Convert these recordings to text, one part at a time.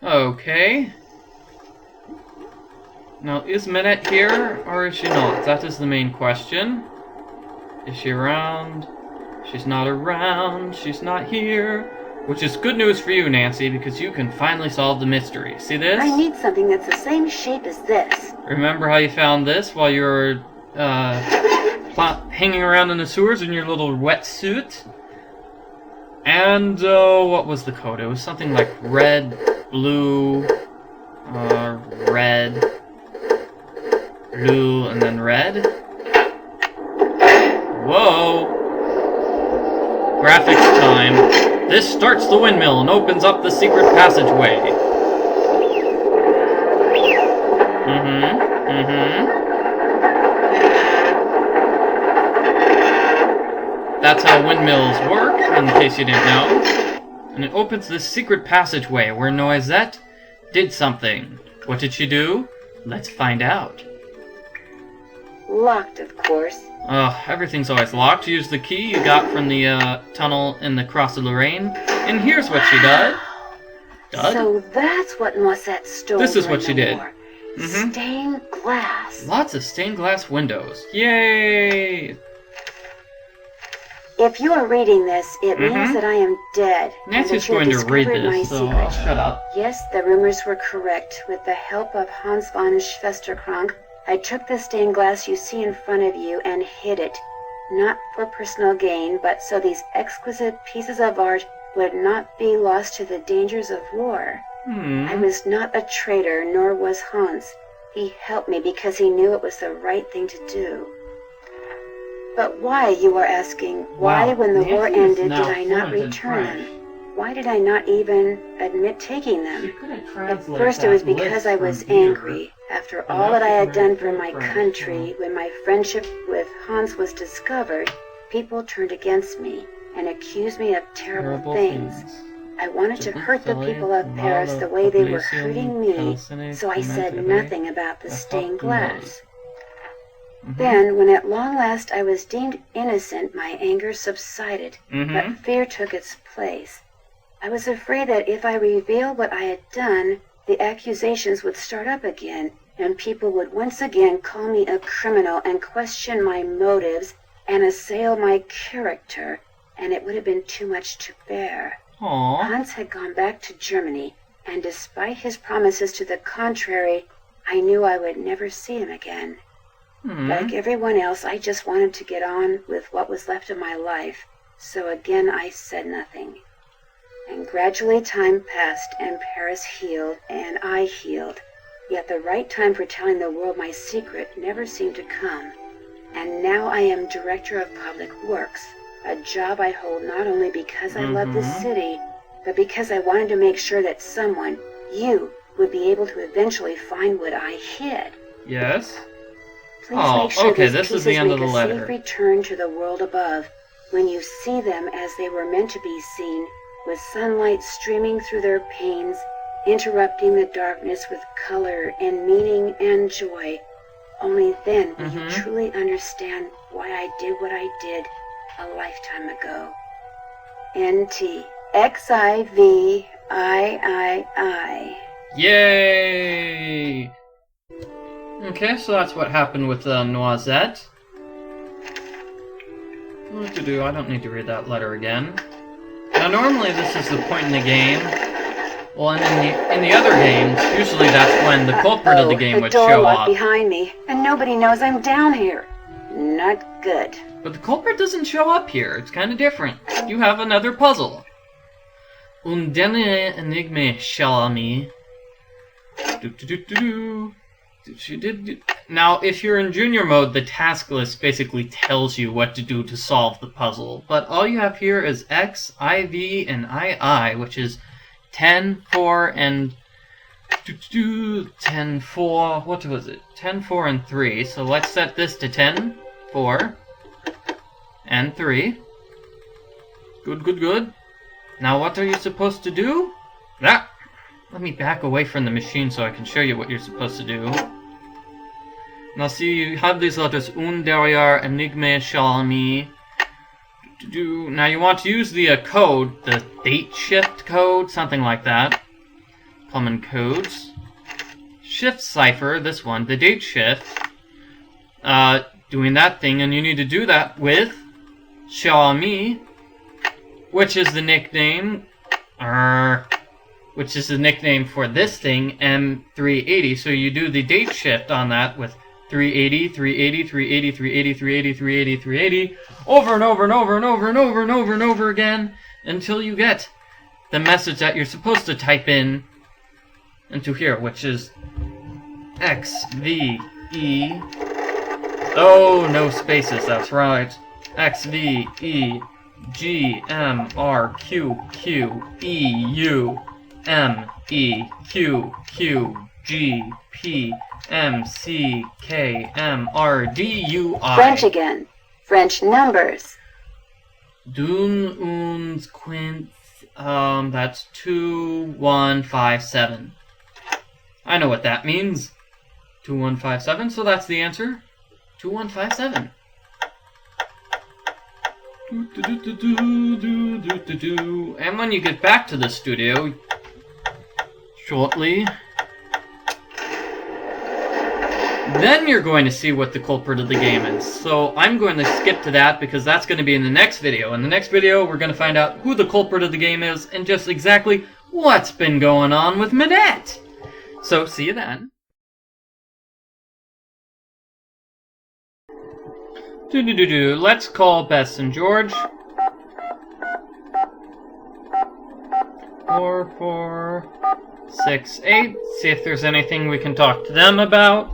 Okay. Now, is Minette here, or is she not? That is the main question. Is she around? She's not around. She's not here. Which is good news for you, Nancy, because you can finally solve the mystery. See this? I need something that's the same shape as this. Remember how you found this while you were hanging around in the sewers in your little wetsuit? And what was the code? It was something like red, blue, red, blue, and then red. Whoa! Graphics time. This starts the windmill and opens up the secret passageway. That's how windmills work, in case you didn't know. And it opens this secret passageway where Noisette did something. What did she do? Let's find out. Locked, of course. Everything's always locked. Use the key you got from the tunnel in the Cross of Lorraine. And here's what she did. So that's what Noisette stole. This is what she did. Stained glass. Lots of stained glass windows. Yay! If you are reading this, it means that I am dead. Nancy's going to read this, so I'll shut up. Yes, the rumors were correct. With the help of Hans von Schwesterkrank, I took the stained glass you see in front of you and hid it. Not for personal gain, but so these exquisite pieces of art would not be lost to the dangers of war. I was not a traitor, nor was Hans. He helped me because he knew it was the right thing to do. But why, you are asking? Why, when the war ended, did I not return them? Why did I not even admit taking them? At first it was because I was angry. After all that I had done for my country, when my friendship with Hans was discovered, people turned against me and accused me of terrible things. I wanted to hurt the people of Paris the way they were hurting me, so I said nothing about the stained glass. Then, when at long last I was deemed innocent, my anger subsided, but fear took its place. I was afraid that if I revealed what I had done, the accusations would start up again, and people would once again call me a criminal and question my motives and assail my character, and it would have been too much to bear. Hans had gone back to Germany, and despite his promises to the contrary, I knew I would never see him again. Like everyone else, I just wanted to get on with what was left of my life, so again I said nothing. And gradually time passed, and Paris healed, and I healed. Yet the right time for telling the world my secret never seemed to come. And now I am Director of Public Works, a job I hold not only because I love the city, but because I wanted to make sure that someone, you, would be able to eventually find what I hid. Yes? Please make sure okay, these this pieces is the end of make the a letter. safe return to the world above, when you see them as they were meant to be seen, with sunlight streaming through their panes, interrupting the darkness with color and meaning and joy. Only then will you truly understand why I did what I did a lifetime ago. N.T. X-I-V-I-I-I. Yay! Okay, so that's what happened with Noisette. What to do? I don't need to read that letter again. Now, normally this is the point in the game. Well, in the other games, usually that's when the culprit of the game would show The door locked up. behind me, and nobody knows I'm down here. Not good. But the culprit doesn't show up here. It's kind of different. You have another puzzle. Un dernier énigme, cher ami. Now, if you're in junior mode, the task list basically tells you what to do to solve the puzzle. But all you have here is X, IV, and II, which is 10, 4, and 10, 4, what was it? 10, 4, and 3. So let's set this to 10, 4, and 3. Good, good, good. Now what are you supposed to do? Ah! Let me back away from the machine so I can show you what you're supposed to do. Now see, you have these letters un derrière énigme shalami. Now you want to use the code, the date shift code, something like that. common codes. Shift cipher, this one, the date shift. Doing that thing, and you need to do that with Xiaomi, which is the nickname, which is the nickname for this thing, M380. So you do the date shift on that with 380, 380, 380, 380, 380, 380, 380, over and over and over and over and over and over and over again until you get the message that you're supposed to type in into here, which is XVE. Oh, no spaces, that's right. XVE GMRQQEU MEQQGPMCKMRDUI. French again. French numbers. Dun uns quint. That's 2157. I know what that means. 2157, so that's the answer. 2157. And when you get back to the studio shortly, then you're going to see what the culprit of the game is. So I'm going to skip to that because that's going to be in the next video. In the next video, we're going to find out who the culprit of the game is and just exactly what's been going on with Minette. So see you then. Let's call Bess and George. 4468. See if there's anything we can talk to them about.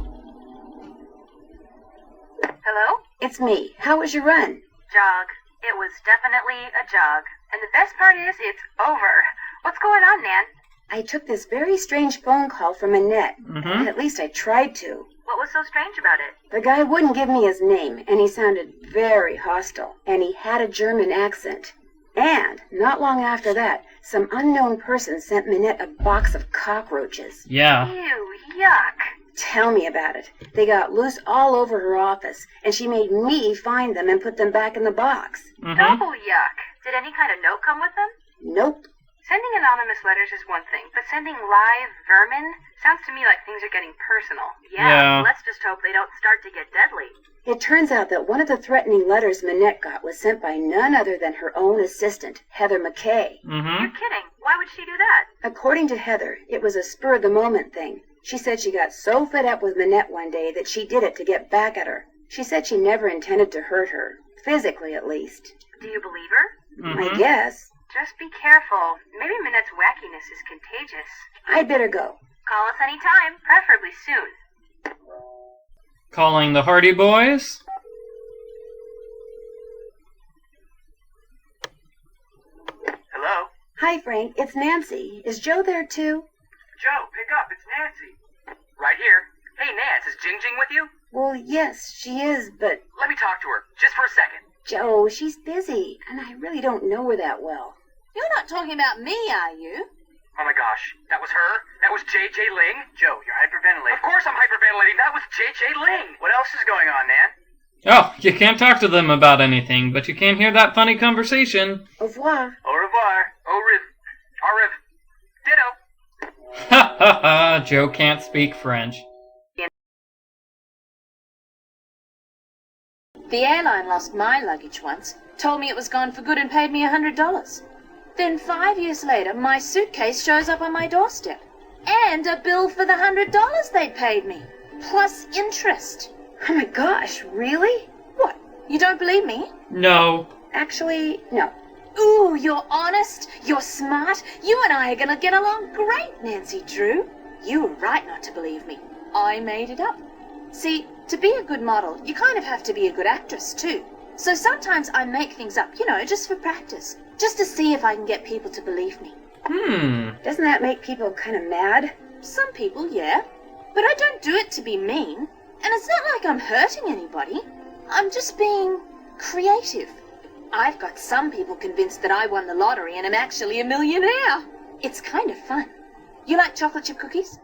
Hello? It's me. How was your run? Jog. It was definitely a jog. And the best part is, it's over. What's going on, Nan? I took this very strange phone call from Annette. Mm-hmm. At least I tried to. What was so strange about it? The guy wouldn't give me his name, and he sounded very hostile, and he had a German accent. And, not long after that, some unknown person sent Minette a box of cockroaches. Yeah. Ew, yuck. Tell me about it. They got loose all over her office, and she made me find them and put them back in the box. Mm-hmm. Double yuck. Did any kind of note come with them? Nope. Sending anonymous letters is one thing, but sending live vermin sounds to me like things are getting personal. Yeah. Let's just hope they don't start to get deadly. It turns out that one of the threatening letters Minette got was sent by none other than her own assistant, Heather McKay. Mm-hmm. You're kidding. Why would she do that? According to Heather, it was a spur-of-the-moment thing. She said she got so fed up with Minette one day that she did it to get back at her. She said she never intended to hurt her, physically at least. Do you believe her? Mm-hmm. I guess. Just be careful. Maybe Minette's wackiness is contagious. I'd better go. Call us anytime, preferably soon. Calling the Hardy Boys. Hello? Hi, Frank. It's Nancy. Is Joe there, too? Joe, pick up. It's Nancy. Right here. Hey, Nance, is Jing Jing with you? Well, yes, she is, but... Let me talk to her, just for a second. Joe, she's busy, and I really don't know her that well. You're not talking about me, are you? Oh my gosh, that was her? That was J.J. Ling? Joe, you're hyperventilating. Of course I'm hyperventilating. That was J.J. Ling. What else is going on, Nan? Oh, you can't talk to them about anything, but you can hear that funny conversation. Au revoir. Au revoir. Au revoir. Ditto. Ha ha ha, Joe can't speak French. The airline lost my luggage once, told me it was gone for good and paid me $100. Then 5 years later, my suitcase shows up on my doorstep. And a bill for the $100 they paid me. Plus interest. Oh my gosh, really? What? You don't believe me? No. Actually, no. Ooh, you're honest, you're smart. You and I are gonna get along great, Nancy Drew. You were right not to believe me. I made it up. See, to be a good model, you kind of have to be a good actress, too. So sometimes I make things up, just for practice. Just to see if I can get people to believe me. Doesn't that make people kind of mad? Some people, yeah. But I don't do it to be mean. And it's not like I'm hurting anybody. I'm just being creative. I've got some people convinced that I won the lottery and am actually a millionaire. It's kind of fun. You like chocolate chip cookies?